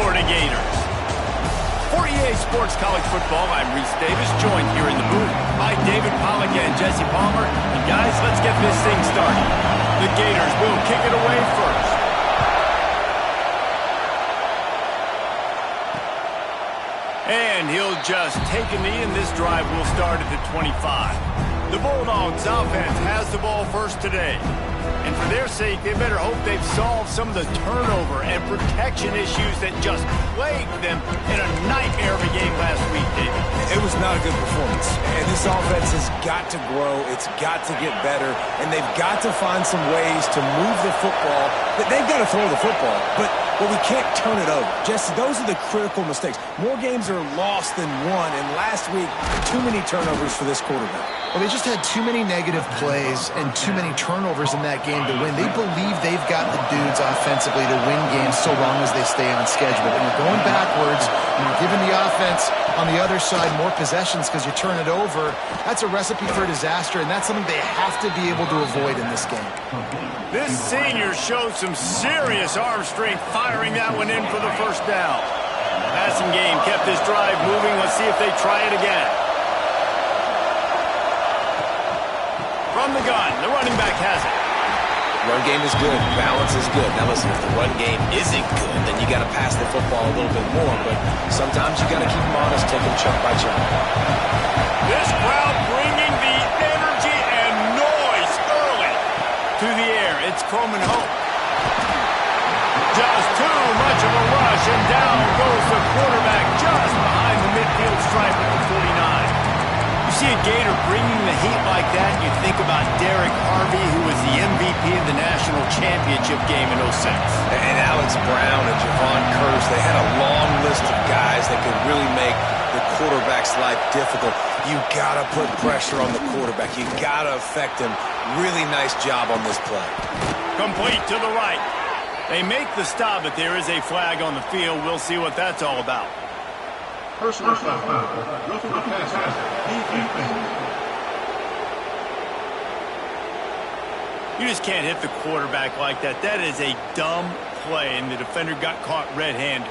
Florida Gators. For EA Sports College Football, I'm Reese Davis, joined here in the booth by David Pollack and Jesse Palmer. And guys, let's get this thing started. The Gators will kick it away first. And he'll just take a knee, and this drive will start at the 25. The Bulldogs offense has the ball first today. And for their sake, they better hope they've solved some of the turnover and protection issues that just plagued them in a nightmare of a game last week, David. It was not a good performance. And this offense has got to grow. It's got to get better. And they've got to find some ways to move the football. They've got to throw the football. But we can't turn it over. Jesse, those are the critical mistakes. More games are lost than won. And last week, too many turnovers for this quarterback. Well, they just had too many negative plays and too many turnovers in that game to win. They believe they've got the dudes offensively to win games so long as they stay on schedule. But when you're going backwards and you're giving the offense on the other side more possessions because you turn it over, that's a recipe for disaster, and that's something they have to be able to avoid in this game. This senior showed some serious arm strength firing that one in for the first down. Passing game kept this drive moving. Let's see if they try it again. From the gun, the running back has it. Run game is good. Balance is good. Now listen, if the run game isn't good, then you got to pass the football a little bit more. But sometimes you got to keep them honest, take them chunk by chunk. This crowd bringing the energy and noise early to the air. It's Coleman Hope. Just too much of a rush, and down goes the quarterback just behind the midfield stripe at the 49. You see a Gator bringing the heat like that, you think about Derek Harvey, who was the MVP of the national championship game in 06. And Alex Brown and Javon Curtis, they had a long list of guys that could really make the quarterback's life difficult. You got to put pressure on the quarterback. You got to affect him. Really nice job on this play. Complete to the right. They make the stop, but there is a flag on the field. We'll see what that's all about. Personal foul. Roughing the passer. You just can't hit the quarterback like that. That is a dumb play, and the defender got caught red-handed.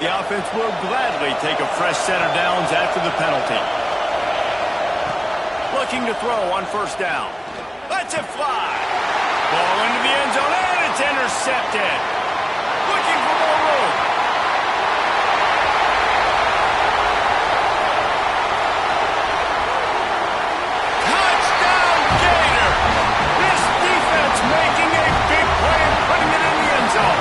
The offense will gladly take a fresh set of downs after the penalty. Looking to throw on first down. Lets it fly. Ball into the end zone, and it's intercepted. Looking for more room. Touchdown, Gator. This defense making a big play and putting it in the end zone.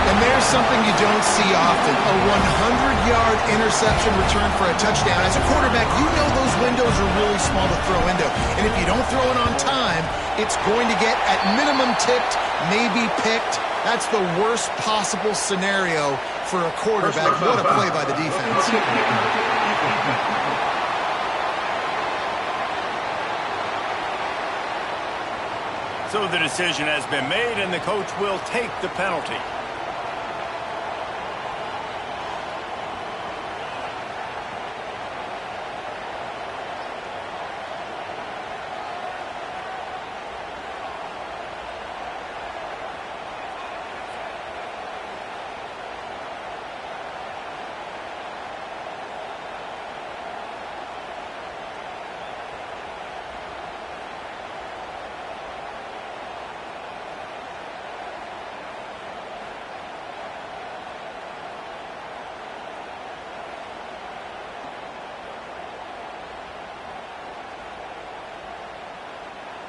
And there's something you don't see often, a 100-yard interception return for a touchdown. As a quarterback, you know those windows are really small to throw into. And if you don't throw it on time, it's going to get, at minimum, tipped, maybe picked. That's the worst possible scenario for a quarterback. What a play by the defense. So the decision has been made, and the coach will take the penalty.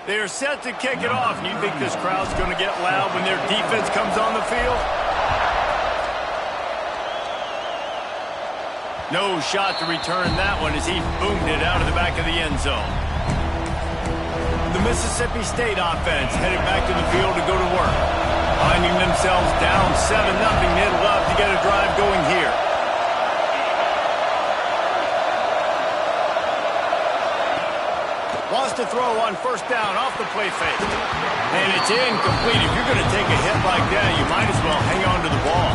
They are set to kick it off, and you think this crowd's going to get loud when their defense comes on the field? No shot to return that one as he boomed it out of the back of the end zone. The Mississippi State offense headed back to the field to go to work. Finding themselves down 7-0, they'd love to get a drive going here. Wants to throw on first down off the play fake. And it's incomplete. If you're going to take a hit like that, you might as well hang on to the ball.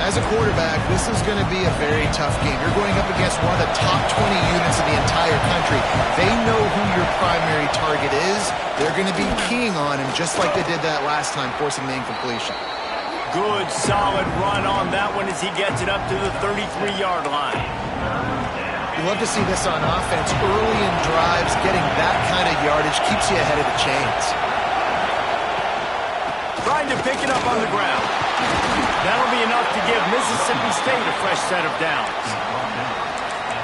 As a quarterback, this is going to be a very tough game. You're going up against one of the top 20 units in the entire entire country. They know who your primary target is. They're going to be keying on him just like they did that last time, forcing the incompletion. Good, solid run on that one as he gets it up to the 33-yard line. You love to see this on offense. Early in drives, getting that kind of yardage keeps you ahead of the chains. Trying to pick it up on the ground. That'll be enough to give Mississippi State a fresh set of downs.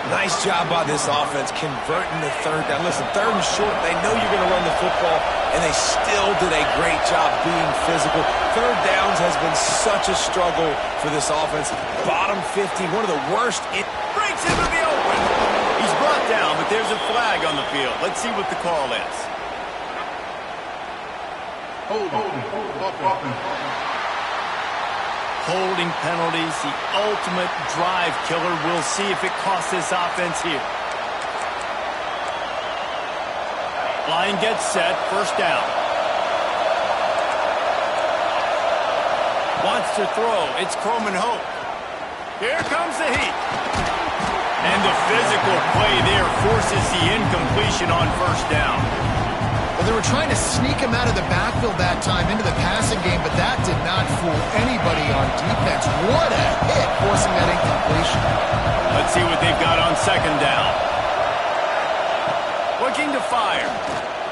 Nice job by this offense converting the third down. Listen, third and short, they know you're going to run the football, and they still did a great job being physical. Third downs has been such a struggle for this offense. Bottom 50, one of the worst. It breaks into the open. He's brought down, but there's a flag on the field. Let's see what the call is. Holding penalties, the ultimate drive killer. We'll see if it costs this offense here. Line gets set, first down. Wants to throw, it's Croman Hope. Here comes the heat. And the physical play there forces the incompletion on first down. Well, they were trying to sneak him out of the backfield that time into the passing game, but that did not fool anybody on defense. What a hit, forcing that incompletion. Let's see what they've got on second down. Looking to fire.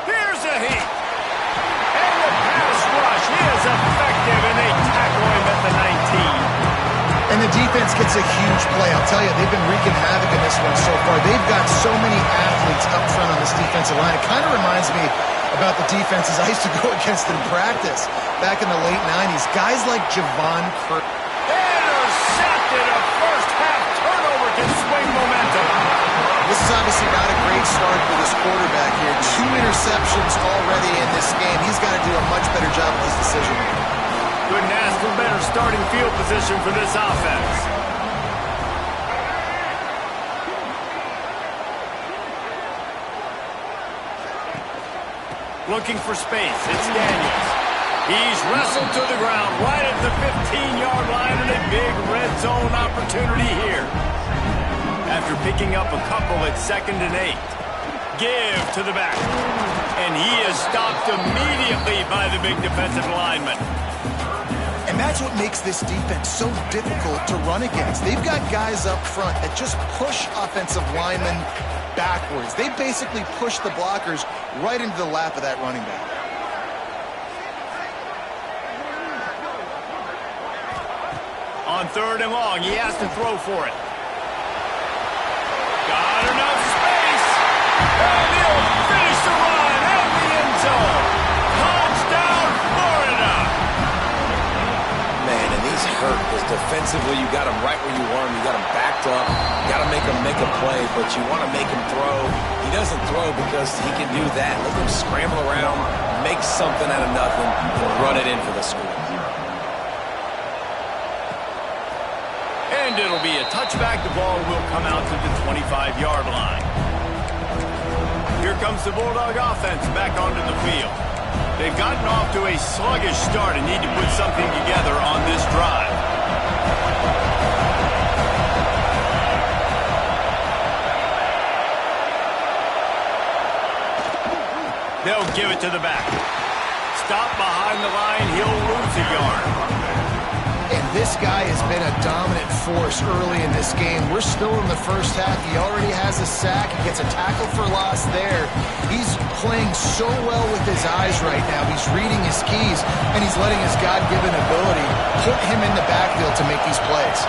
Here's a heat. And the pass rush is effective, and they tackle him at the 19. And the defense gets a huge play. I'll tell you, they've been wreaking havoc in this one so far. They've got so many athletes up front on this defensive line. It kind of reminds me about the defenses I used to go against in practice back in the late 90s. Guys like Javon Curry. Intercepted, a first-half turnover can swing momentum. This is obviously not a great start for this quarterback here. 2 interceptions already in this game. He's got to do a much better job with his decision. Couldn't ask for better starting field position for this offense. Looking for space, it's Daniels. He's wrestled to the ground right at the 15-yard line, and a big red zone opportunity here. After picking up a couple at 2nd and 8. Give to the back. And he is stopped immediately by the big defensive lineman. And that's what makes this defense so difficult to run against. They've got guys up front that just push offensive linemen backwards. They basically push the blockers right into the lap of that running back. On 3rd and long, he has to throw for it. Got enough space. And he'll finish the run at the end zone. Touchdown, Florida. Man, and he's hurt because defensively you got him right where you want him. You got him backed up. You got to make him make a play, but you want to make him throw. He doesn't throw because he can do that. Let him scramble around, make something out of nothing, and run it in for the score. And it'll be a touchback. The ball will come out to the 25-yard line. Here comes the Bulldog offense back onto the field. They've gotten off to a sluggish start and need to put something together on this drive. They'll give it to the back. Stop behind the line. He'll lose a yard. And this guy has been a dominant force early in this game. We're still in the first half. He already has a sack. He gets a tackle for loss there. He's playing so well with his eyes right now. He's reading his keys, and he's letting his God-given ability put him in the backfield to make these plays.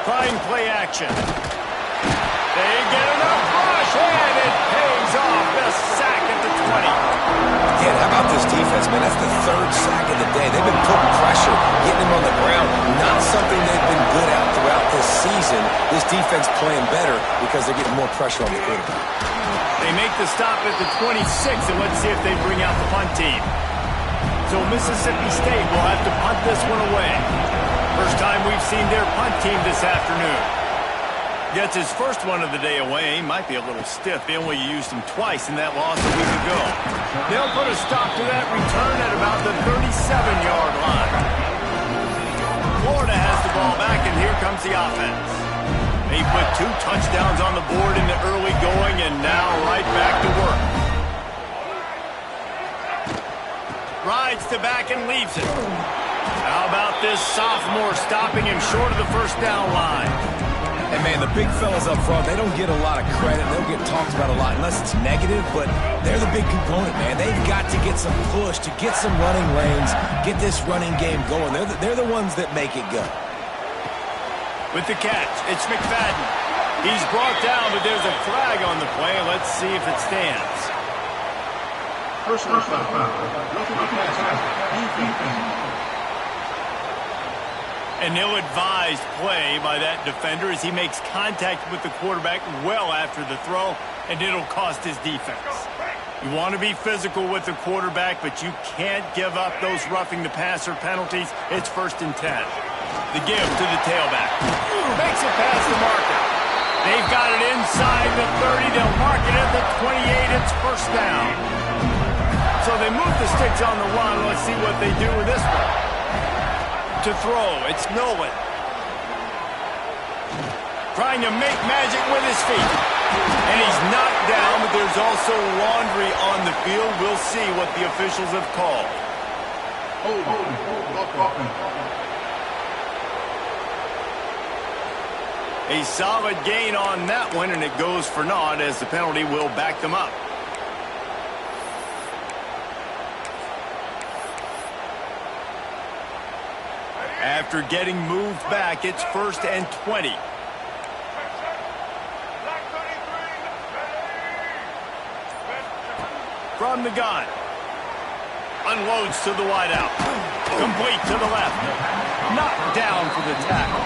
Trying play action. They get enough rush, and it pays off. The sack at the 20. Yeah, how about this defense, man? That's the 3rd sack of the day. They've been putting pressure, getting him on the ground. Not something they've been good at throughout this season. This defense playing better because they're getting more pressure on the quarterback. They make the stop at the 26, and let's see if they bring out the punt team. So Mississippi State will have to punt this one away. First time we've seen their punt team this afternoon. Gets his first one of the day away. Might be a little stiff. They only used him twice in that loss a week ago. They'll put a stop to that return at about the 37-yard line. Florida has the ball back, and here comes the offense. They put 2 touchdowns on the board in the early going. it back and leaves it. How about this sophomore stopping him short of the first down line? And, man, the big fellas up front, they don't get a lot of credit. They don't get talked about a lot unless it's negative, but they're the big component, man. They've got to get some push, to get some running lanes, get this running game going. They're the ones that make it go. With the catch, it's McFadden. He's brought down, but there's a flag on the play. Let's see if it stands. Personal foul. Roughing the passer. An ill-advised play by that defender as he makes contact with the quarterback well after the throw, and it'll cost his defense. You want to be physical with the quarterback, but you can't give up those roughing the passer penalties. It's 1st and 10. The give to the tailback. Makes it past the marker. They've got it inside the 30. They'll mark it at the 28. It's 1st down. So they move the sticks on the run. Let's see what they do with this one. To throw, it's Nolan. Trying to make magic with his feet. And he's knocked down, but there's also laundry on the field. We'll see what the officials have called. A solid gain on that one, and it goes for naught as the penalty will back them up. After getting moved back, it's 1st and 20. From the gun. Unloads to the wideout. Complete to the left. Knocked down for the tackle.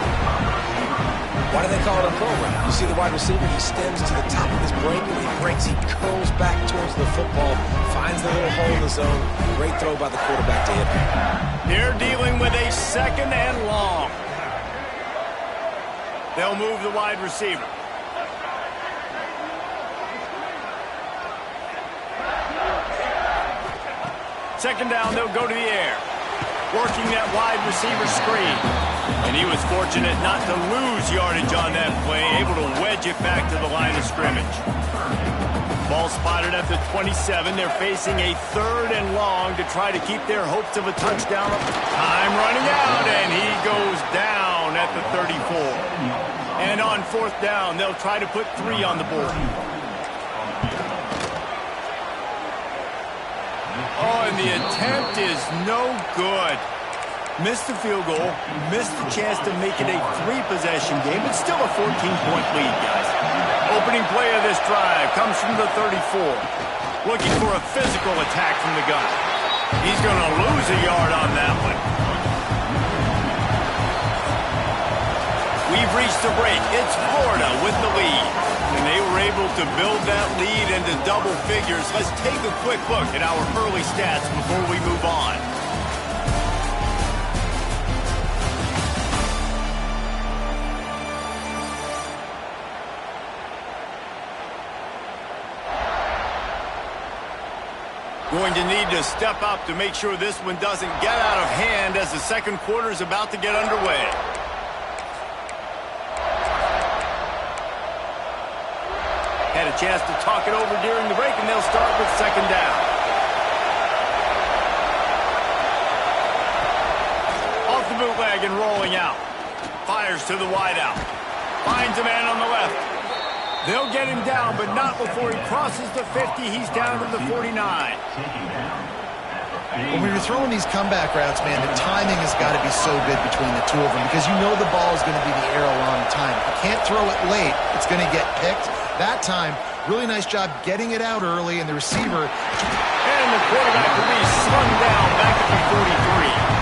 Why do they call it a program? You see the wide receiver, he stems to the top of his break, and he breaks, he curls back towards the football, finds the little hole in the zone. Great throw by the quarterback to hit him. They're dealing with a 2nd and long. They'll move the wide receiver. Second down, they'll go to the air. Working that wide receiver screen. And he was fortunate not to lose yardage on that play, able to wedge it back to the line of scrimmage. Ball spotted at the 27. They're facing a 3rd and long to try to keep their hopes of a touchdown. Time running out, and he goes down at the 34. And on 4th down, they'll try to put 3 on the board. Oh, and the attempt is no good. Missed the field goal, missed the chance to make it a 3-possession game, but still a 14-point lead, guys. Opening play of this drive comes from the 34. Looking for a physical attack from the gun. He's going to lose a yard on that one. We've reached the break. It's Florida with the lead. And they were able to build that lead into double figures. Let's take a quick look at our early stats before we move on. Going to need to step up to make sure this one doesn't get out of hand as the second quarter is about to get underway. Had a chance to talk it over during the break, and they'll start with 2nd down. Off the bootleg and rolling out. Fires to the wideout. Finds a man on the left. They'll get him down, but not before he crosses the 50. He's down to the 49. When you're throwing these comeback routes, man, the timing has got to be so good between the two of them because you know the ball is going to be in the air a long time. If you can't throw it late, it's going to get picked. That time, really nice job getting it out early, and the receiver. And the quarterback will be slung down back at the 43.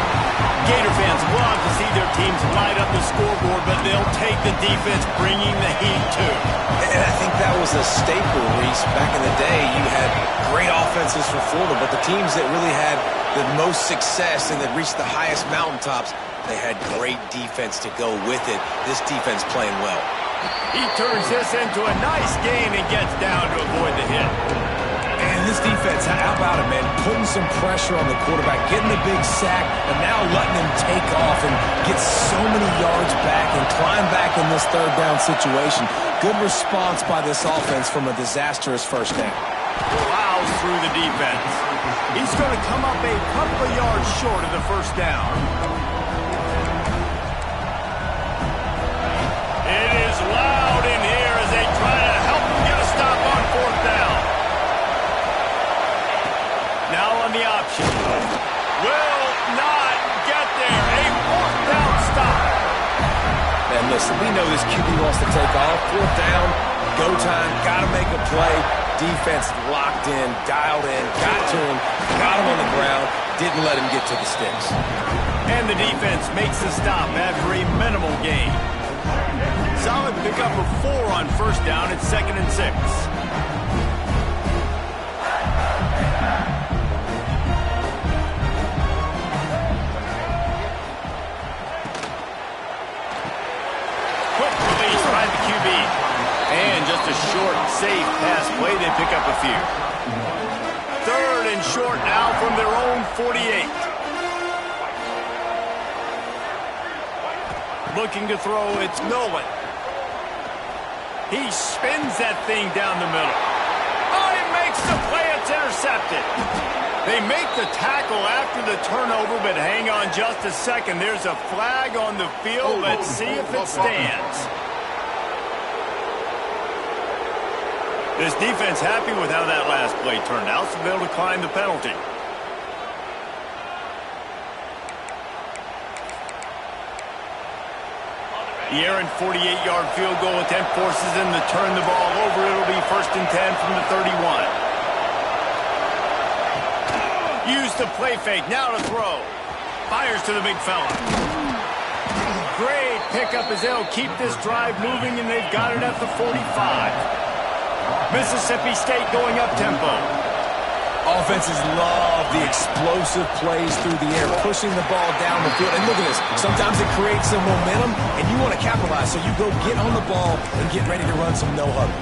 Gator fans love to see their teams light up the scoreboard, but they'll take the defense bringing the heat too. And I think that was a staple, Reese. Back in the day, you had great offenses for Florida, but the teams that really had the most success and that reached the highest mountaintops, they had great defense to go with it. This defense playing well. He turns this into a nice gain and gets down to avoid the hit. And this defense, how about it, man? Putting some pressure on the quarterback, getting the big sack, and now letting him take off and get so many yards back and climb back in this 3rd down situation. Good response by this offense from a disastrous 1st down. Wow, plows through the defense. He's going to come up a couple of yards short of the first down. It is loud in here as they try to help him get a stop on fourth down. Now on the option. Will not get there. A fourth down stop. And listen, we know this QB wants to take off. Fourth down, go time, got to make a play. Defense locked in, dialed in, got to him, got him on the ground, didn't let him get to the sticks. And the defense makes the stop after a minimal gain. Solid pickup of 4 on first down at 2nd and 6. Quick release by the QB. And just a short, safe pass play. They pick up a few. 3rd and short now from their own 48. Looking to throw, it's Nolan. He spins that thing down the middle. Oh, he makes the play. It's intercepted. They make the tackle after the turnover, but hang on just a second. There's a flag on the field. Let's see if it stands. This defense happy with how that last play turned out, so they'll decline the penalty. The errant 48-yard field goal attempt forces them to turn the ball over. It'll be 1st and 10 from the 31. Use the play fake. Now to throw. Fires to the big fella. Great pickup as they'll keep this drive moving, and they've got it at the 45. Mississippi State going up-tempo. Offenses love the explosive plays through the air, pushing the ball down the field. And look at this. Sometimes it creates some momentum, and you want to capitalize. So you go get on the ball and get ready to run some no-huddle.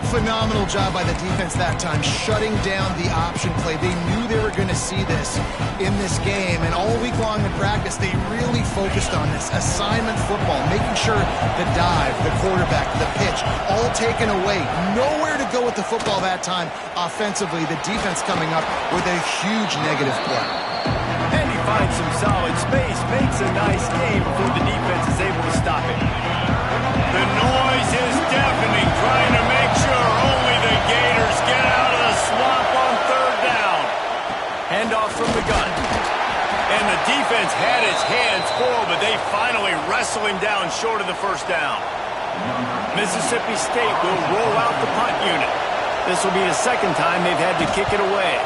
Phenomenal job by the defense that time, shutting down the option play. They knew they were going to see this in this game, and all week long in practice, they really focused on this assignment football, making sure the dive, the quarterback, the pitch, all taken away. Nowhere to go with the football that time. Offensively, the defense coming up with a huge negative play. And he finds some solid space, makes a nice game before the defense is able to stop it. The noise is deafening, trying to make sure only the Gators get out of the swamp on 3rd down. Handoff from the gun. And the defense had its hands full, but they finally wrestle him down short of the first down. Mississippi State will roll out the punt unit. This will be the 2nd time they've had to kick it away.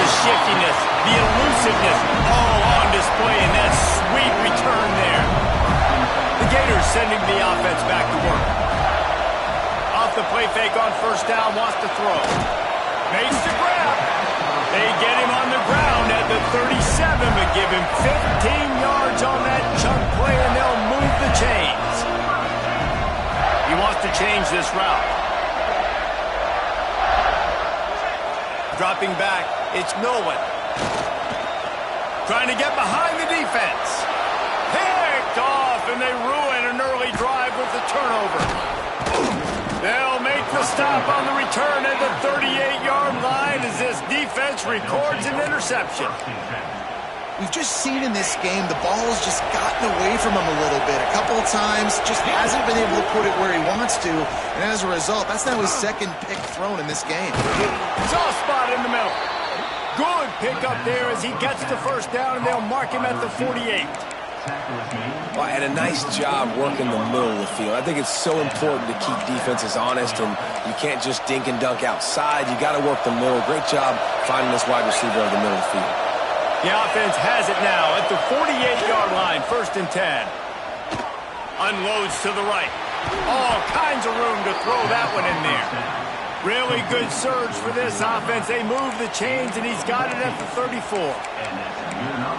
Shiftiness, the elusiveness, all on display in that sweet return there. The Gators sending the offense back to work. Off the play fake on first down, wants to throw. Makes the grab. They get him on the ground at the 37, but give him 15 yards on that chunk play, and they'll move the chains. He wants to change this route. Dropping back, it's Nolan. Trying to get behind the defense. Picked off, and they ruin an early drive with the turnover. They'll make the stop on the return at the 38-yard line as this defense records an interception. We've just seen in this game the ball has just gotten away from him a little bit. A couple of times, just hasn't been able to put it where he wants to. And as a result, that's now his 2nd pick thrown in this game. Soft spot in the middle. Good pickup there as he gets the first down, and they'll mark him at the 48. Well, and a nice job working the middle of the field. I think it's so important to keep defenses honest, and you can't just dink and dunk outside. You got to work the middle. Great job finding this wide receiver over the middle of the field. The offense has it now at the 48-yard line, 1st and 10. Unloads to the right. All kinds of room to throw that one in there. Really good surge for this offense. They move the chains, and he's got it at the 34.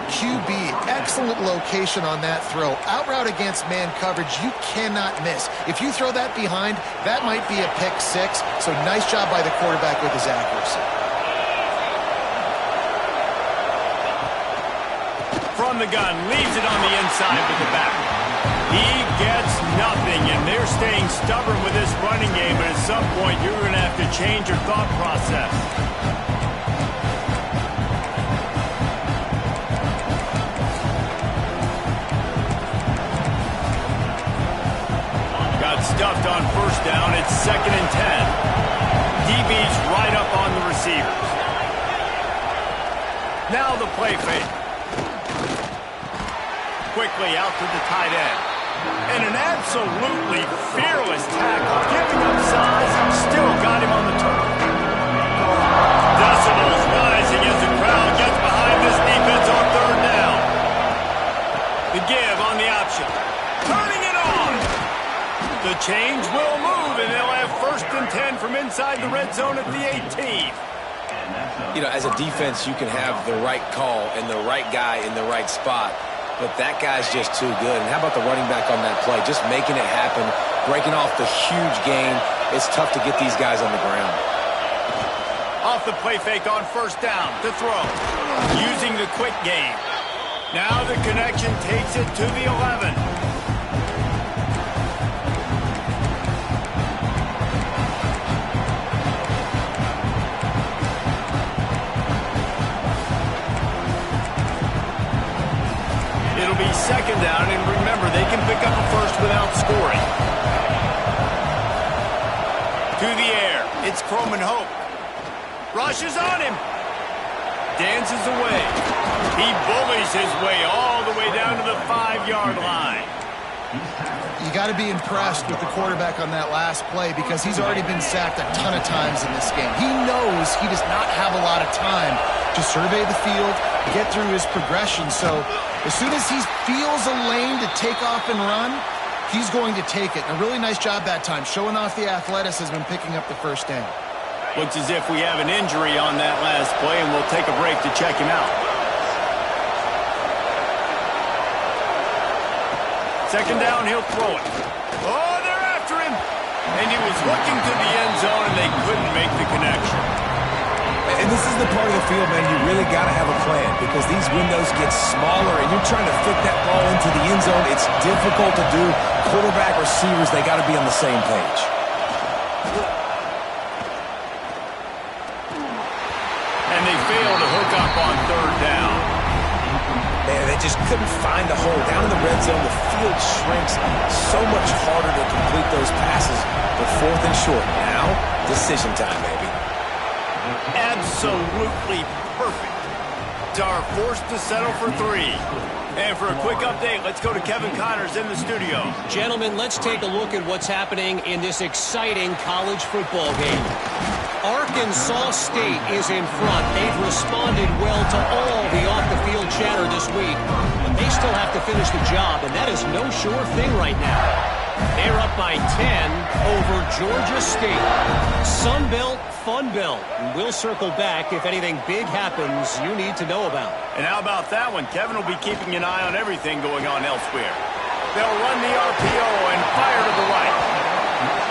QB, excellent location on that throw. Out route against man coverage, you cannot miss. If you throw that behind, that might be a pick 6. So nice job by the quarterback with his accuracy. from the gun, leaves it on the inside with the back. He gets nothing, and they're staying stubborn with this running game, but at some point you're going to have to change your thought process. Got stuffed on first down. It's 2nd and 10. DB's right up on the receivers. Now the play fake. Quickly out to the tight end. And an absolutely fearless tackle. Giving up size, still got him on the turf. Decibels rising as the crowd gets behind this defense on 3rd down. The give on the option. Turning it on. The change will move, and they'll have 1st and 10 from inside the red zone at the 18. You know, as a defense, you can have the right call and the right guy in the right spot, but that guy's just too good. And how about the running back on that play? Just making it happen, breaking off the huge gain. It's tough to get these guys on the ground. Off the play fake on 1st down to throw. Using the quick game. Now the connection takes it to the 11. It'll be 2nd down, and remember, they can pick up a first without scoring. To the air, it's Croman Hope. Rushes on him. Dances away. He bullies his way all the way down to the 5-yard line. You got to be impressed with the quarterback on that last play because he's already been sacked a ton of times in this game. He knows he does not have a lot of time to survey the field, get through his progression. So as soon as he feels a lane to take off and run, he's going to take it. And a really nice job that time, showing off the athleticism, picking up the 1st down. Looks as if we have an injury on that last play, and we'll take a break to check him out. 2nd down, he'll throw it. Oh, they're after him. And he was looking to the end zone, and they couldn't make the connection. And this is the part of the field, man, you really got to have a plan because these windows get smaller and you're trying to fit that ball into the end zone. It's difficult to do. Quarterback, receivers, they got to be on the same page. And they fail to hook up on 3rd down. Man, they just couldn't find a hole. Down in the red zone, the field shrinks. So much harder to complete those passes. But 4th and short. Now, decision time, baby. Absolutely perfect. Are forced to settle for 3. And for a quick update, let's go to Kevin Connors in the studio. Gentlemen, let's take a look at what's happening in this exciting college football game. Arkansas State is in front. They've responded well to all the off-the-field chatter this week, but they still have to finish the job, and that is no sure thing right now. They're up by 10 over Georgia State. Sun Belt, Fun Belt. We'll circle back if anything big happens you need to know about. And how about that one? Kevin will be keeping an eye on everything going on elsewhere. They'll run the RPO and fire to the right.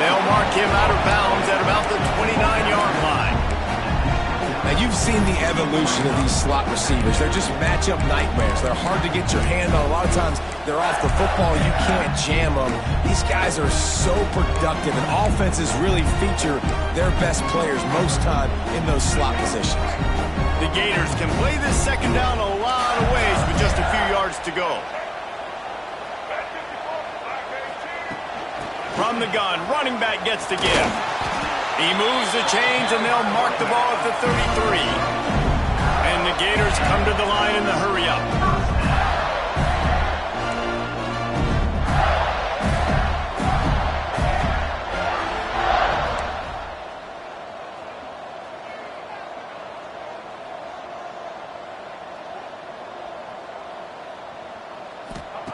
They'll mark him out of bounds at about the 29-yard line. Now, you've seen the evolution of these slot receivers. They're just matchup nightmares. They're hard to get your hand on. A lot of times, they're off the football. You can't jam them. These guys are so productive, and offenses really feature their best players most time in those slot positions. The Gators can play this 2nd down a lot of ways with just a few yards to go. From the gun, running back gets to give. He moves the chains, and they'll mark the ball at the 33. And the Gators come to the line in the hurry-up.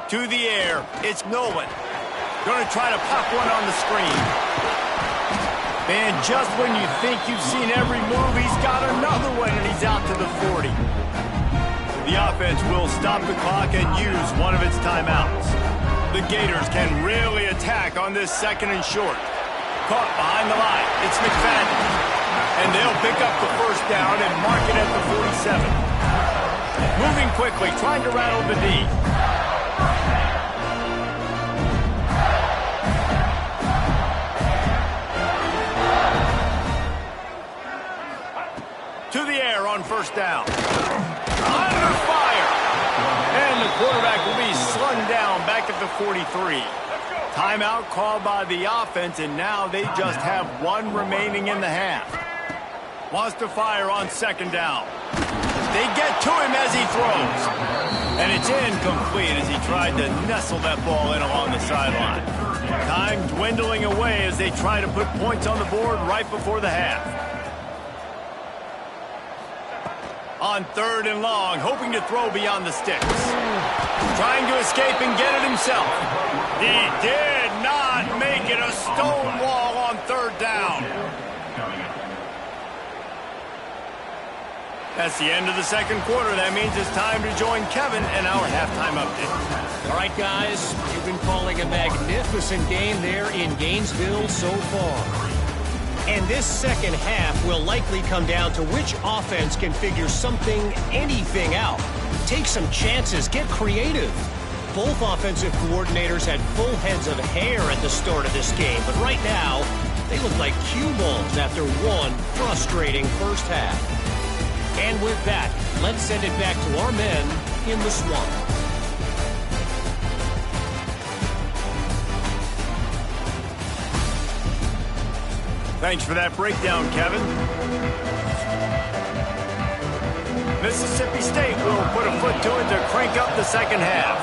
To the air, it's Nolan. Going to try to pop one on the screen. And just when you think you've seen every move, he's got another one, and he's out to the 40. The offense will stop the clock and use one of its timeouts. The Gators can really attack on this 2nd and short. Caught behind the line. It's McFadden. And they'll pick up the 1st down and mark it at the 47. Moving quickly, trying to rattle the D. To the air on first down. Under fire. And the quarterback will be slung down back at the 43. Timeout called by the offense, and now they just have one remaining in the half. Wants to fire on second down. They get to him as he throws. And it's incomplete as he tried to nestle that ball in along the sideline. Time dwindling away as they try to put points on the board right before the half. On third and long, hoping to throw beyond the sticks. Trying to escape and get it himself. He did not make it a stone wall on third down. That's the end of the second quarter. That means it's time to join Kevin in our halftime update. All right, guys, you've been calling a magnificent game there in Gainesville so far. And this second half will likely come down to which offense can figure something, anything out. Take some chances, get creative. Both offensive coordinators had full heads of hair at the start of this game, but right now, they look like cue balls after one frustrating first half. And with that, let's send it back to our men in the swamp. Thanks for that breakdown, Kevin. Mississippi State will put a foot to it to crank up the second half.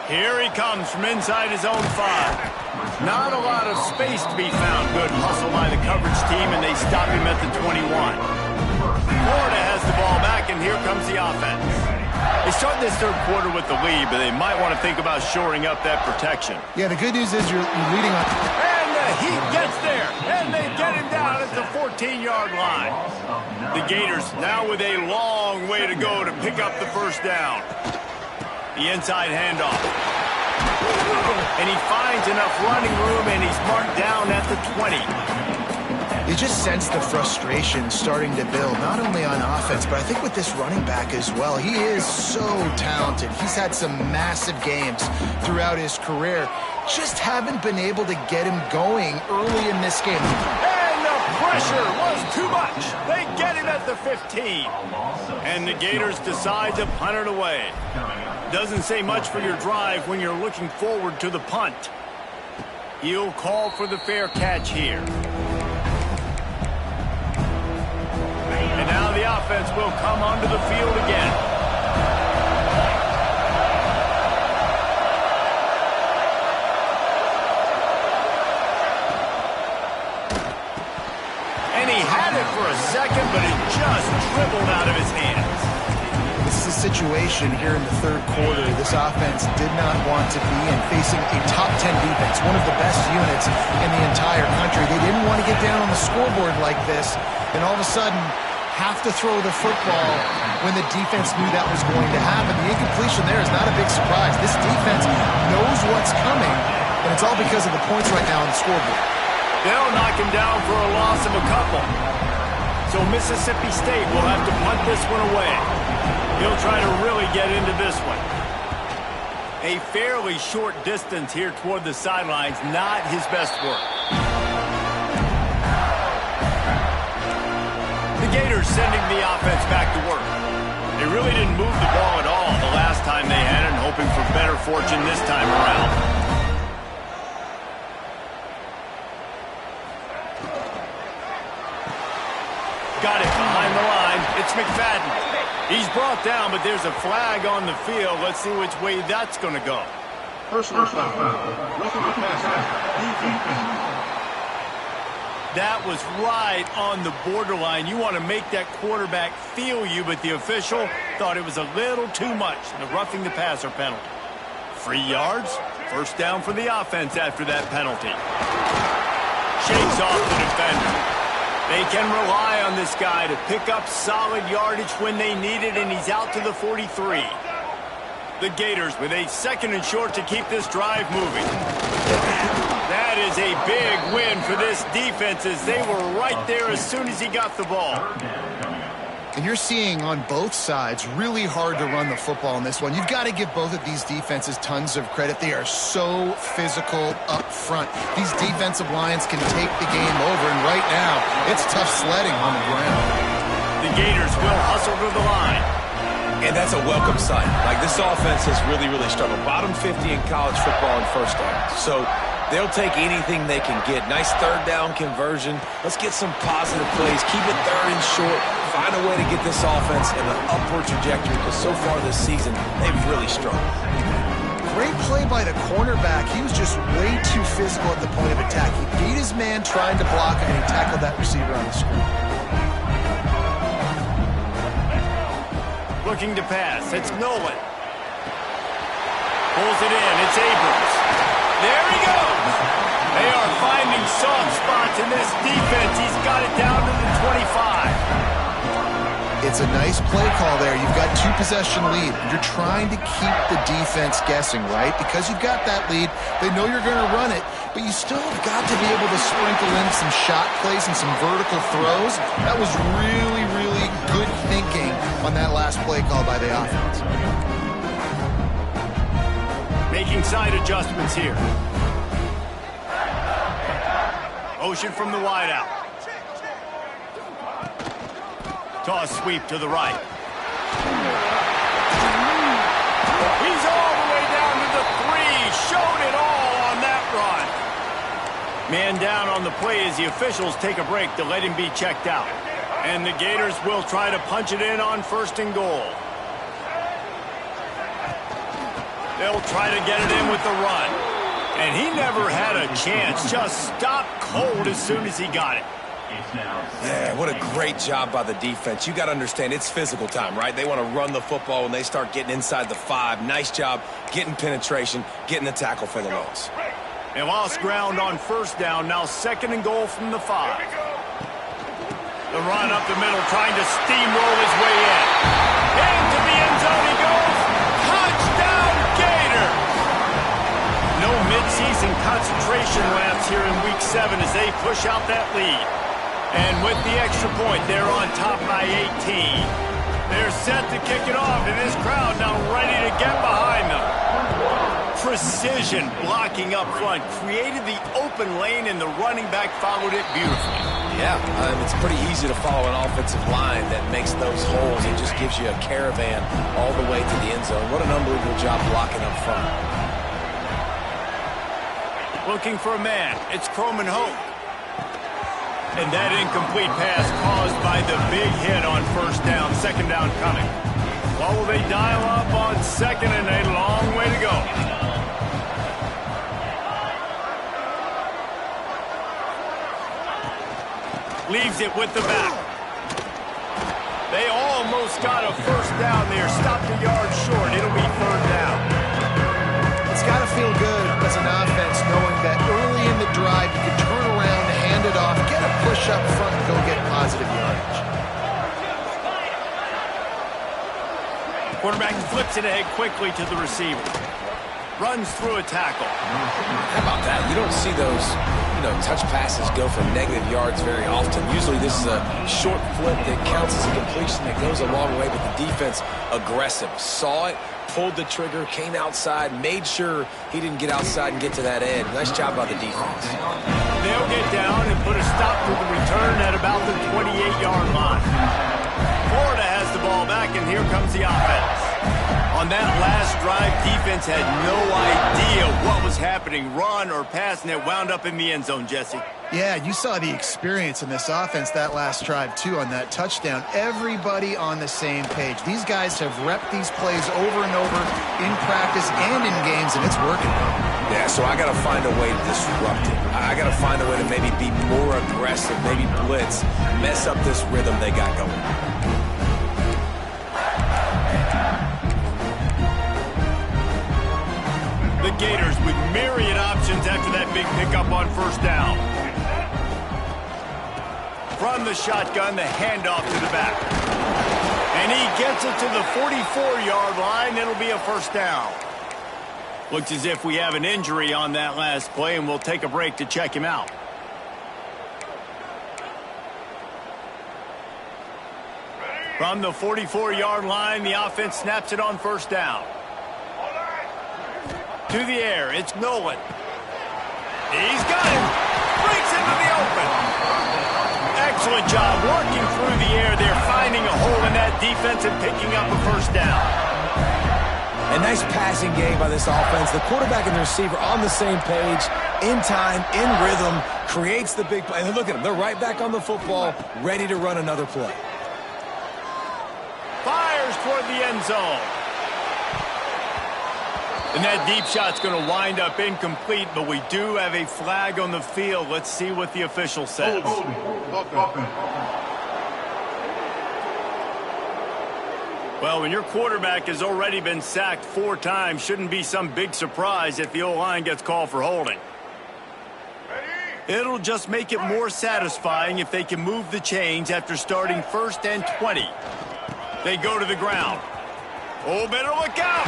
Here he comes from inside his own 5. Not a lot of space to be found. Good hustle by the coverage team, and they stop him at the 21. Florida has the ball back, and here comes the offense. They start this third quarter with the lead, but they might want to think about shoring up that protection. Yeah, the good news is you're leading on. And the Heat gets there, and they get him down at the 14-yard line. The Gators now with a long way to go to pick up the first down. The inside handoff. And he finds enough running room, and he's marked down at the 20. You just sense the frustration starting to build, not only on offense, but I think with this running back as well. He is so talented. He's had some massive games throughout his career. Just haven't been able to get him going early in this game. And the pressure was too much. They get him at the 15. And the Gators decide to punt it away. Doesn't say much for your drive when you're looking forward to the punt. He'll call for the fair catch here. And now the offense will come onto the field again. And he had it for a second, but it just dribbled out of his hands. This is a situation here in the third quarter this offense did not want to be in, facing a top 10 defense, one of the best units in the entire country. They didn't want to get down on the scoreboard like this, and all of a sudden have to throw the football when the defense knew that was going to happen. The incompletion there is not a big surprise. This defense knows what's coming, and it's all because of the points right now on the scoreboard. They'll knock him down for a loss of a couple. So Mississippi State will have to punt this one away. He'll try to really get into this one. A fairly short distance here toward the sidelines, not his best work. The Gators sending the offense back to work. They really didn't move the ball at all the last time they had it, hoping for better fortune this time around. Got it behind the line. It's McFadden. He's brought down, but there's a flag on the field. Let's see which way that's going to go. Personal foul. Roughing the passer. That was right on the borderline. You want to make that quarterback feel you, but the official thought it was a little too much. The roughing the passer penalty. 3 yards. First down for the offense after that penalty. Shakes off the defender. They can rely on this guy to pick up solid yardage when they need it, and he's out to the 43. The Gators with a second and short to keep this drive moving. That is a big win for this defense as they were right there as soon as he got the ball. And you're seeing on both sides really hard to run the football in this one. You've got to give both of these defenses tons of credit. They are so physical up front. These defensive lines can take the game over, and right now, it's tough sledding on the ground. The Gators will hustle to the line. And that's a welcome sight. Like, this offense has really, really struggled. Bottom 50 in college football in first down. So they'll take anything they can get. Nice third down conversion. Let's get some positive plays. Keep it third and short. Find a way to get this offense in an upward trajectory because so far this season, they've really struggled. Great play by the cornerback. He was just way too physical at the point of attack. He beat his man trying to block him, and he tackled that receiver on the screen. Looking to pass. It's Nolan. Pulls it in. It's Abrams. There he goes. They are finding soft spots in this defense. He's got it down to the 25. It's a nice play call there. You've got 2-possession lead. You're trying to keep the defense guessing, right? Because you've got that lead, they know you're going to run it, but you still have got to be able to sprinkle in some shot plays and some vertical throws. That was really, really good thinking on that last play call by the offense. Making side adjustments here. Ocean from the wide out. Toss sweep to the right. He's all the way down to the 3. Showed it all on that run. Man down on the play as the officials take a break to let him be checked out. And the Gators will try to punch it in on 1st and goal. They'll try to get it in with the run. And he never had a chance. Just stopped cold as soon as he got it. Yeah, what a great job by the defense. You got to understand, it's physical time, right? They want to run the football when they start getting inside the 5. Nice job getting penetration, getting the tackle for the loss. They lost ground on 1st down. Now 2nd and goal from the 5. The run up the middle, trying to steamroll his way in. Into the end zone he goes. Touchdown, Gators! No midseason concentration laps here in Week 7 as they push out that lead. And with the extra point, they're on top by 18. They're set to kick it off, and this crowd now ready to get behind them. Precision blocking up front created the open lane, and the running back followed it beautifully. Yeah, it's pretty easy to follow an offensive line that makes those holes. It just gives you a caravan all the way to the end zone. What an unbelievable job blocking up front. Looking for a man. It's Croman Hope. And that incomplete pass caused by the big hit on 1st down. 2nd down coming. What will they dial up on 2nd, and a long way to go? Leaves it with the back. They almost got a 1st down there. Stopped a yard short. It'll be 3rd down. It's got to feel good as an offense knowing that early in the drive you can turn around, hand it off, get a push up front, and go get positive yardage. Quarterback flips it ahead quickly to the receiver. Runs through a tackle. How about that? You don't see those, touch passes go for negative yards very often. Usually this is a short flip that counts as a completion that goes a long way, but the defense aggressive. Saw it, pulled the trigger, came outside, made sure he didn't get outside and get to that edge. Nice job by the defense. They'll get down and put a stop to the return at about the 28-yard line. Florida has the ball back, and here comes the offense. On that last drive, defense had no idea what was happening, run or pass, and it wound up in the end zone, Jesse. Yeah, you saw the experience in this offense that last drive, too, on that touchdown. Everybody on the same page. These guys have repped these plays over and over in practice and in games, and it's working. Yeah, so I got to find a way to disrupt it. I got to find a way to maybe be more aggressive, maybe blitz, mess up this rhythm they got going. The Gators with myriad options after that big pickup on 1st down. From the shotgun, the handoff to the back. And he gets it to the 44-yard line. It'll be a 1st down. Looks as if we have an injury on that last play, and we'll take a break to check him out. From the 44-yard line, the offense snaps it on first down. To the air, it's Nolan. He's got him. Breaks into the open. Excellent job working through the air. They're finding a hole in that defense and picking up a first down. A nice passing game by this offense. The quarterback and the receiver on the same page, in time, in rhythm, creates the big play. And look at them. They're right back on the football, ready to run another play. Fires toward the end zone. And that deep shot's going to wind up incomplete, but we do have a flag on the field. Let's see what the official says. Well, when your quarterback has already been sacked 4 times, shouldn't be some big surprise if the O-line gets called for holding. It'll just make it more satisfying if they can move the chains after starting 1st and 20. They go to the ground. Oh, better look out!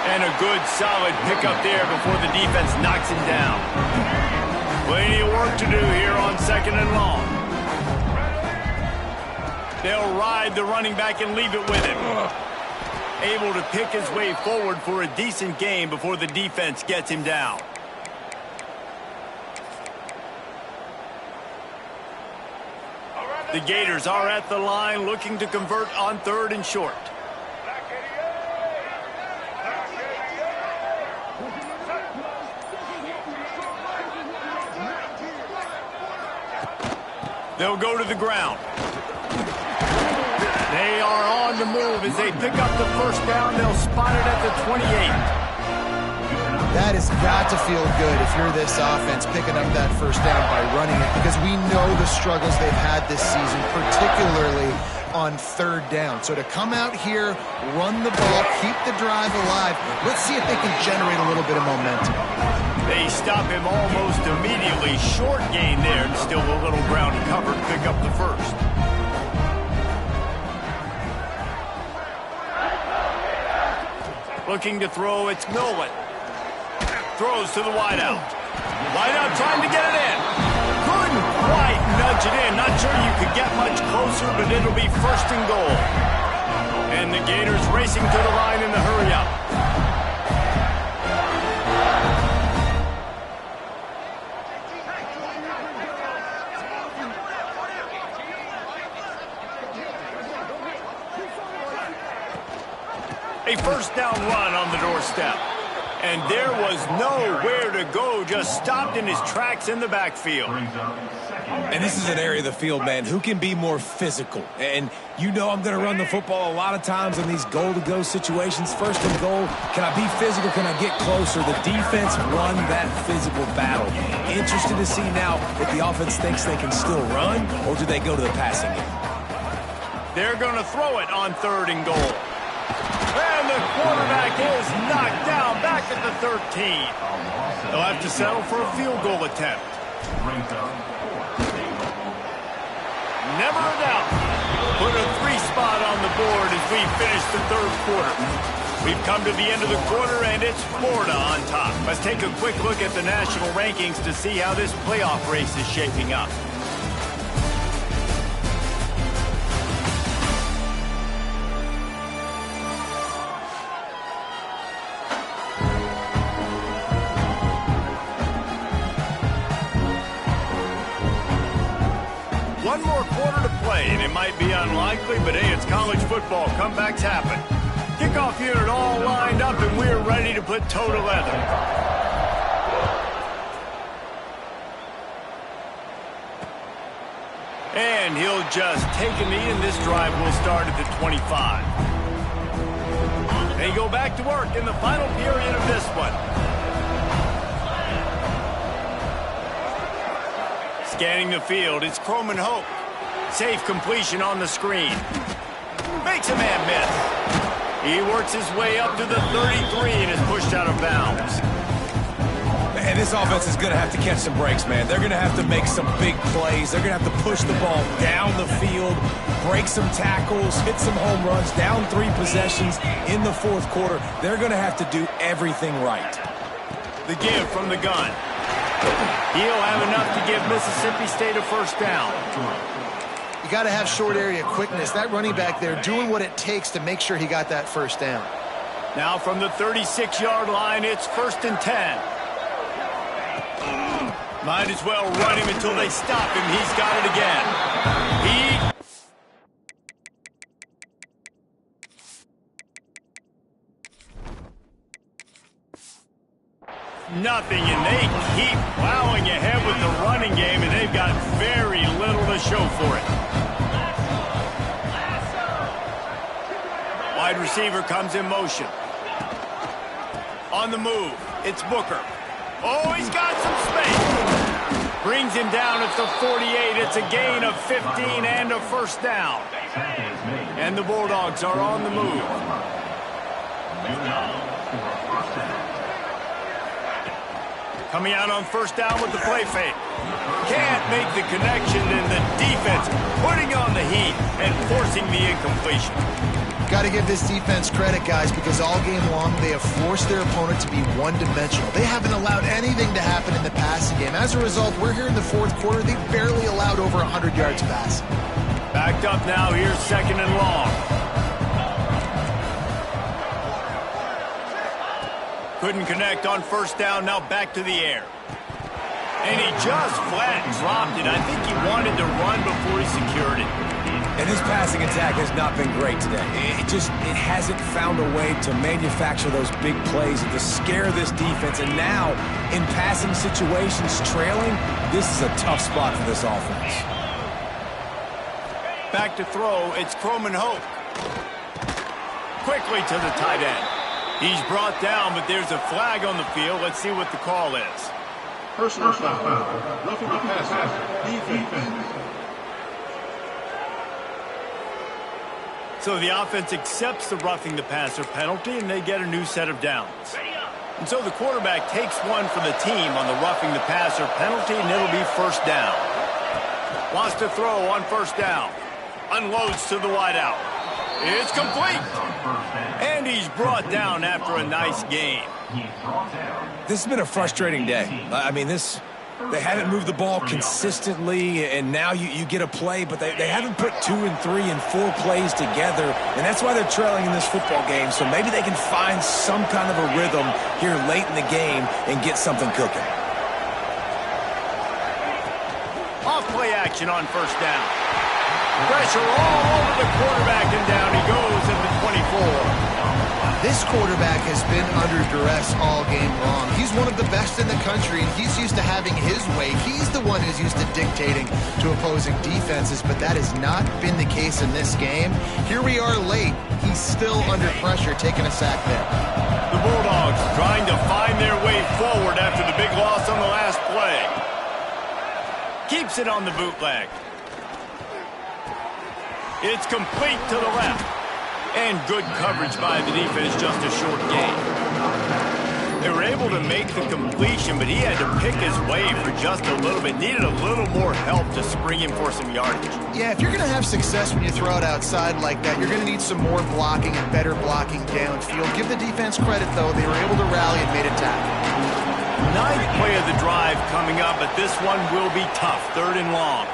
And a good, solid pickup there before the defense knocks him down. Plenty of work to do here on 2nd and long. They'll ride the running back and leave it with him. Able to pick his way forward for a decent gain before the defense gets him down. The Gators are at the line looking to convert on 3rd and short. They'll go to the ground. They are on the move as they pick up the first down. They'll spot it at the 28. That has got to feel good if you're this offense picking up that first down by running it, because we know the struggles they've had this season, particularly on 3rd down. So to come out here, run the ball, keep the drive alive, let's see if they can generate a little bit of momentum. They stop him almost immediately. Short gain there, and still a little ground covered. Pick up the first. Looking to throw, it's Nolan. Throws to the wideout. Wideout trying to get it in. Couldn't quite nudge it in. Not sure you could get much closer, but it'll be 1st and goal. And the Gators racing to the line in the hurry-up. A first down run on the doorstep. And there was nowhere to go, just stopped in his tracks in the backfield. And this is an area of the field, man, who can be more physical. And you know I'm going to run the football a lot of times in these goal-to-go situations. 1st and goal, can I be physical? Can I get closer? The defense won that physical battle. Interested to see now if the offense thinks they can still run, or do they go to the passing game? They're going to throw it on 3rd and goal. And the quarterback is knocked down back at the 13. They'll have to settle for a field goal attempt. Never a doubt. Put a 3 spot on the board as we finish the 3rd quarter. We've come to the end of the quarter, and it's Florida on top. Let's take a quick look at the national rankings to see how this playoff race is shaping up. One more quarter to play, and it might be unlikely, but hey, it's college football. Comebacks happen. Kickoff unit all lined up, and we're ready to put toe to leather. And he'll just take a knee, and this drive will start at the 25. They go back to work in the final period of this one. Scanning the field, it's Croman Hope. Safe completion on the screen. Makes a man miss. He works his way up to the 33 and is pushed out of bounds. Man, this offense is going to have to catch some breaks, man. They're going to have to make some big plays. They're going to have to push the ball down the field. break some tackles, hit some home runs, down 3 possessions in the fourth quarter. They're going to have to do everything right. The give from the gun. He'll have enough to give Mississippi State a first down. You got to have short area quickness. That running back there doing what it takes to make sure he got that first down. Now from the 36-yard line, it's 1st and 10. Might as well run him until they stop him. He's got it again. Nothing, and they keep plowing ahead with the running game, and they've got very little to show for it. Wide receiver comes in motion. On the move, it's Booker. Oh, he's got some space. Brings him down at the 48. It's a gain of 15 and a first down. And the Bulldogs are on the move. Coming out on first down with the play fake. Can't make the connection, and the defense putting on the heat and forcing the incompletion. Got to give this defense credit, guys, because all game long they have forced their opponent to be one-dimensional. They haven't allowed anything to happen in the passing game. As a result, we're here in the fourth quarter. They barely allowed over 100 yards passing. Backed up now. Here's 2nd and long. Couldn't connect on first down. Now back to the air. And he just flat dropped it. I think he wanted to run before he secured it. And this passing attack has not been great today. It hasn't found a way to manufacture those big plays and to scare this defense. And now, in passing situations, trailing, this is a tough spot for this offense. Back to throw, it's Croman Hope. Quickly to the tight end. He's brought down, but there's a flag on the field. Let's see what the call is. Personal foul. Roughing the passer. Defense. So the offense accepts the roughing the passer penalty, and they get a new set of downs. And so the quarterback takes one for the team on the roughing the passer penalty, and it'll be first down. Wants to throw on first down. Unloads to the wideout. It's complete. And he's brought down after a nice gain. This has been a frustrating day. I mean, they haven't moved the ball consistently, and now you get a play, but they haven't put 2 and 3 and 4 plays together, and that's why they're trailing in this football game. So maybe they can find some kind of a rhythm here late in the game and get something cooking. Off play action on first down. Pressure all over the quarterback, and down he goes at the 24. This quarterback has been under duress all game long. He's one of the best in the country, and he's used to having his way. He's the one who's used to dictating to opposing defenses, but that has not been the case in this game. Here we are late. He's still under pressure, taking a sack there. The Bulldogs trying to find their way forward after the big loss on the last play. Keeps it on the bootleg. It's complete to the left. And good coverage by the defense, just a short gain. They were able to make the completion, but he had to pick his way for just a little bit. Needed a little more help to spring him for some yardage. Yeah, if you're going to have success when you throw it outside like that, you're going to need some more blocking and better blocking downfield. Give the defense credit, though. They were able to rally and made a tackle. 9th play of the drive coming up, but this one will be tough. 3rd and long.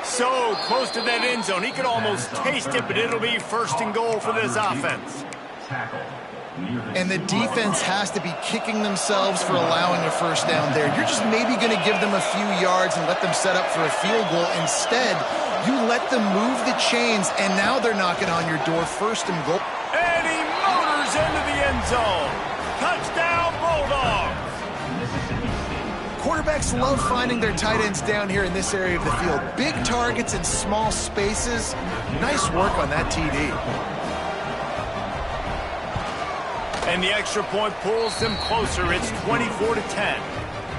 So close to that end zone. He could almost taste it, but it'll be 1st and goal for this offense. And the defense has to be kicking themselves for allowing a first down there. You're just maybe going to give them a few yards and let them set up for a field goal. Instead, you let them move the chains, and now they're knocking on your door. 1st and goal. And he motors into the end zone. Touchdown, Bulldogs. Quarterbacks love finding their tight ends down here in this area of the field. Big targets in small spaces. Nice work on that TD. And the extra point pulls them closer. It's 24-10.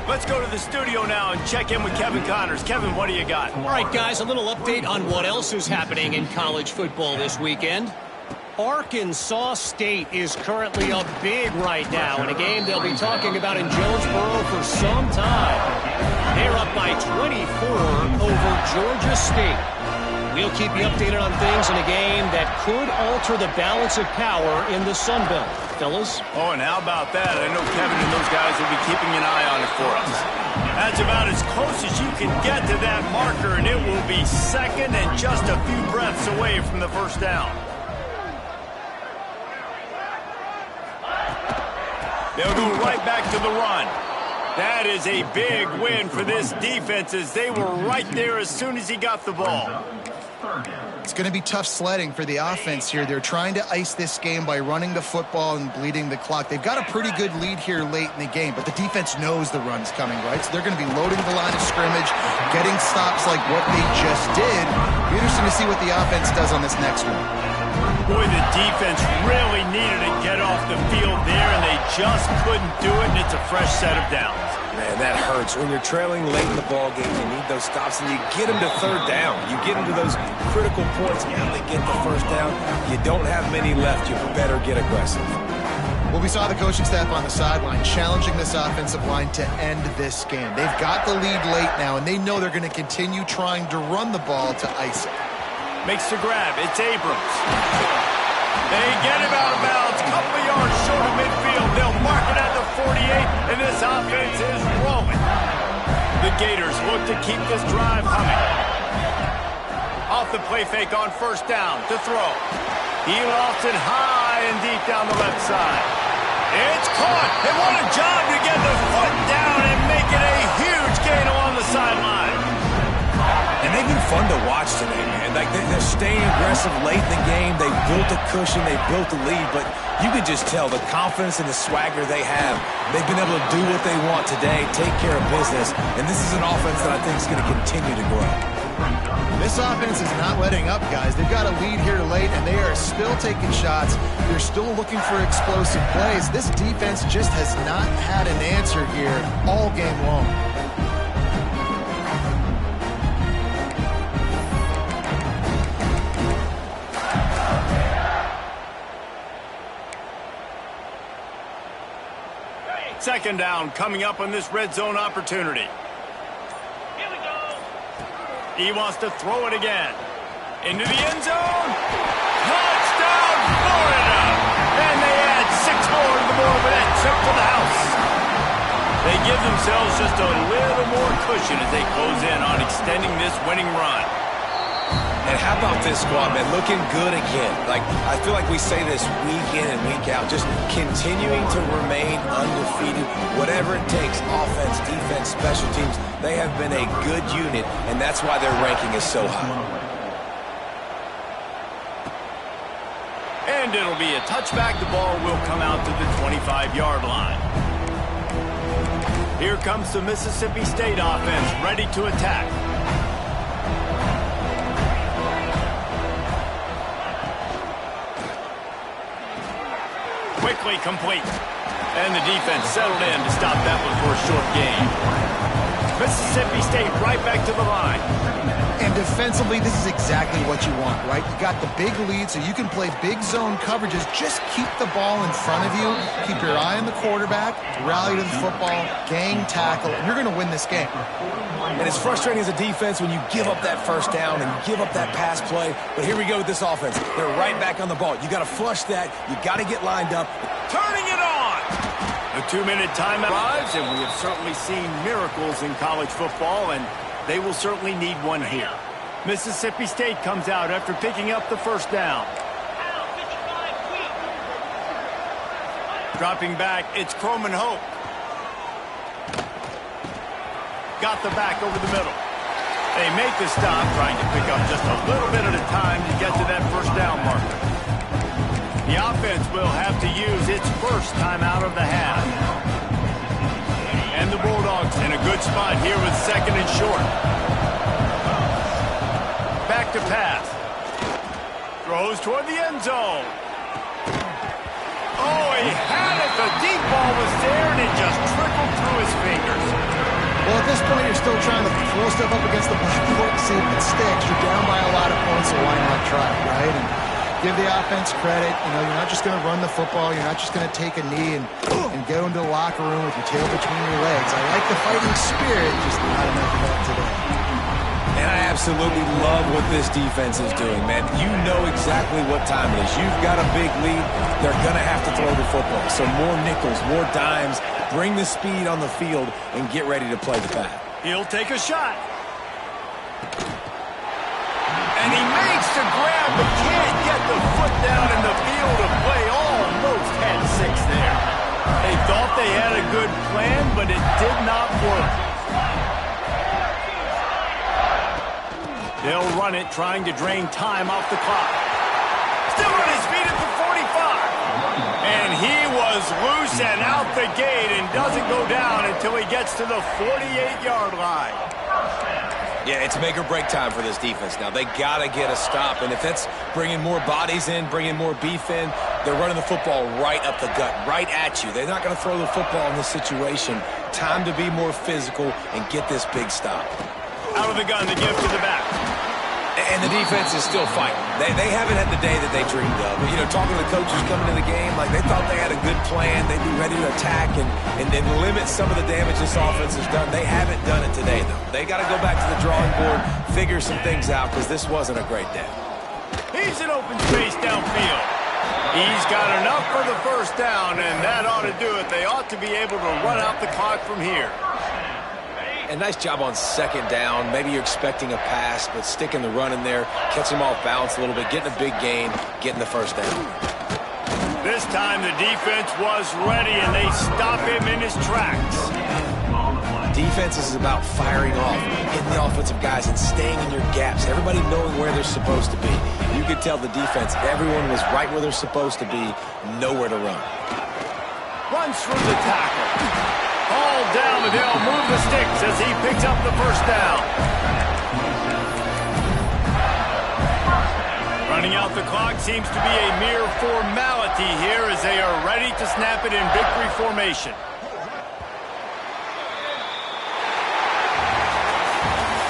Let's go to the studio now and check in with Kevin Connors. Kevin, what do you got? All right, guys, a little update on what else is happening in college football this weekend. Arkansas State is currently up big right now in a game they'll be talking about in Jonesboro for some time. They're up by 24 over Georgia State. We'll keep you updated on things in a game that could alter the balance of power in the Sun Belt. Fellas? Oh, and how about that? I know Kevin and those guys will be keeping an eye on it for us. That's about as close as you can get to that marker, and it will be second and just a few breaths away from the first down. They'll go right back to the run. That is a big win for this defense as they were right there as soon as he got the ball. It's going to be tough sledding for the offense here. They're trying to ice this game by running the football and bleeding the clock. They've got a pretty good lead here late in the game, but the defense knows the run's coming, right? So they're going to be loading the line of scrimmage, getting stops like what they just did. Be interesting to see what the offense does on this next one. Boy, the defense really needed to get off the field there, and they just couldn't do it, and it's a fresh set of downs. Man, that hurts. When you're trailing late in the ball game, you need those stops, and you get them to third down. You get them to those critical points, and they get the first down. You don't have many left. You better get aggressive. Well, we saw the coaching staff on the sideline challenging this offensive line to end this game. They've got the lead late now, and they know they're going to continue trying to run the ball to ice it. Makes the grab. It's Abrams. They get him out of bounds. Couple of yards short of midfield. They'll mark it at the 48, and this offense is rolling. The Gators look to keep this drive humming. Off the play fake on first down to throw. He lost it high and deep down the left side. It's caught. And what a job to get the foot down and make it a huge gain along the sideline. And they've been fun to watch today, man. Like they're staying aggressive late in the game. They built a cushion. They built a lead. But you can just tell the confidence and the swagger they have. They've been able to do what they want today, take care of business. And this is an offense that I think is going to continue to grow. This offense is not letting up, guys. They've got a lead here late, and they are still taking shots. They're still looking for explosive plays. This defense just has not had an answer here all game long. Second down coming up on this red zone opportunity. Here we go. He wants to throw it again. Into the end zone. Touchdown, Florida! And they add 6 more to the board with that trip to the house. They give themselves just a little more cushion as they close in on extending this winning run. And how about this squad, man? Looking good again. Like, I feel like we say this week in and week out, just continuing to remain undefeated, whatever it takes, offense, defense, special teams. They have been a good unit, and that's why their ranking is so high. And it'll be a touchback. The ball will come out to the 25-yard line. Here comes the Mississippi State offense, ready to attack. Quickly complete. And the defense settled in to stop that one for a short gain. Mississippi State right back to the line. And defensively, this is exactly what you want, right? You got the big lead, so you can play big zone coverages. Just keep the ball in front of you. Keep your eye on the quarterback. Rally to the football. Gang tackle. And you're going to win this game. And it's frustrating as a defense when you give up that first down and you give up that pass play. But here we go with this offense. They're right back on the ball. You got to flush that. You got to get lined up. Turning it on. The 2-minute timeout arrives, and we have certainly seen miracles in college football, and they will certainly need one here. Mississippi State comes out after picking up the first down. Dropping back, it's Croman Hope. Got the back over the middle. They make the stop, trying to pick up just a little bit at a time to get to that first down marker. The offense will have to use its first timeout of the half. And the Bulldogs in a good spot here with second and short. Back to pass. Throws toward the end zone. Oh, he had it. The deep ball was there, and it just trickled through his fingers. Well, at this point, you're still trying to throw stuff up against the blackboard and see if it sticks. You're down by a lot of points, so why not try, right? And give the offense credit. You're not just going to run the football. You're not just going to take a knee and go into the locker room with your tail between your legs. I like the fighting spirit, just not enough of that today. And I absolutely love what this defense is doing, man. You know exactly what time it is. You've got a big lead. They're going to have to throw the football. So more nickels, more dimes. Bring the speed on the field and get ready to play the back. He'll take a shot. And he makes the grab, but can't get the foot down in the field of play. Almost had 6 there. They thought they had a good plan, but it did not work. They'll run it, trying to drain time off the clock. Still on his feet at the 45. And he was loose and out the gate and doesn't go down until he gets to the 48-yard line. Yeah, it's make or break time for this defense now. They got to get a stop, and if that's bringing more bodies in, bringing more beef in, they're running the football right up the gut, right at you. They're not going to throw the football in this situation. Time to be more physical and get this big stop. Out of the gun, the give to the back. And the defense is still fighting. They haven't had the day that they dreamed of. Talking to the coaches coming to the game, like they thought they had a good plan. They'd be ready to attack and limit some of the damage this offense has done. They haven't done it today, though. They got to go back to the drawing board, figure some things out, because this wasn't a great day. He's in open space downfield. He's got enough for the first down, and that ought to do it. They ought to be able to run out the clock from here. And nice job on second down. Maybe you're expecting a pass, but sticking the run in there, catch him off balance a little bit, getting a big gain, getting the first down. This time the defense was ready, and they stop him in his tracks. Defense is about firing off, hitting the offensive guys, and staying in your gaps. Everybody knowing where they're supposed to be. You could tell the defense, everyone was right where they're supposed to be, nowhere to run. Runs through the tackle. All down, but they'll move the sticks as he picks up the first down. Running out the clock seems to be a mere formality here as they are ready to snap it in victory formation.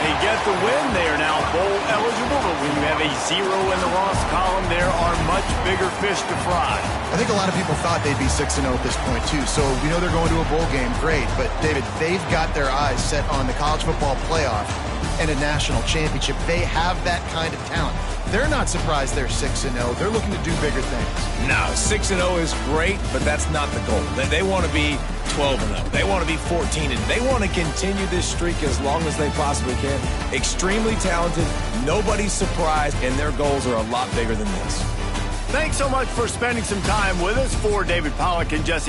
They get the win. They are now bowl eligible, but when you have a 0 in the Ross column, there are much bigger fish to fry. I think a lot of people thought they'd be 6-0 at this point, too. So we know they're going to a bowl game. Great. But, David, they've got their eyes set on the college football playoff and a national championship. They have that kind of talent. They're not surprised they're 6-0. They're looking to do bigger things. No, 6-0 is great, but that's not the goal. They want to be 12-0. They want to be 14-0. They want to continue this streak as long as they possibly can. Extremely talented. Nobody's surprised, and their goals are a lot bigger than this. Thanks so much for spending some time with us. For David Pollack and Jesse